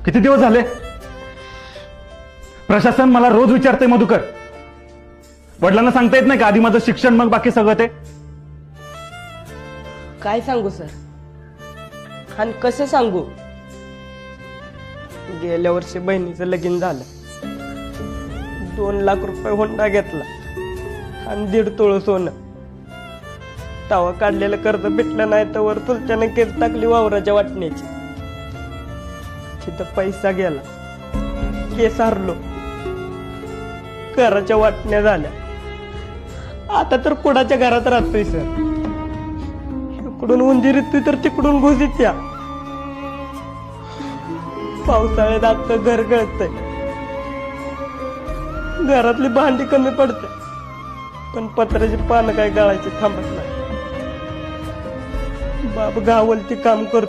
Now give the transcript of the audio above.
किती दिवस झाले? प्रशासन मला रोज विचारते मधुकर, वडिलांना सांगता येत नाही का आधी माझं शिक्षण मग बाकी सगळं ते? काय सांगू सर, आणि कसं सांगू? गेल्या वर्षी बहिणीचं लगीन झालं, 2 लाख रुपये होंडा घेतला आणि 1.5 तोळ सोनं. तवा काढलेलं कर्ज भेटलं नाही तर वर चुलत्यानं केस टाकली वावराच्या वाटण्याची. तिथं पैसा गेला, केस हरलो, घराच्या वाटण्या झाल्या. आता तर कुणाच्या घरात राहतोय सर. इकडून उंदीर येतोय तर तिकडून घुस येत्या. पावसाळ्यात अख्खं घर गळतंय. घरातली भांडी कमी पडते, पण पत्र्याची पानं काय गळायची थांबत नाही. बाप गावलती काम करतो.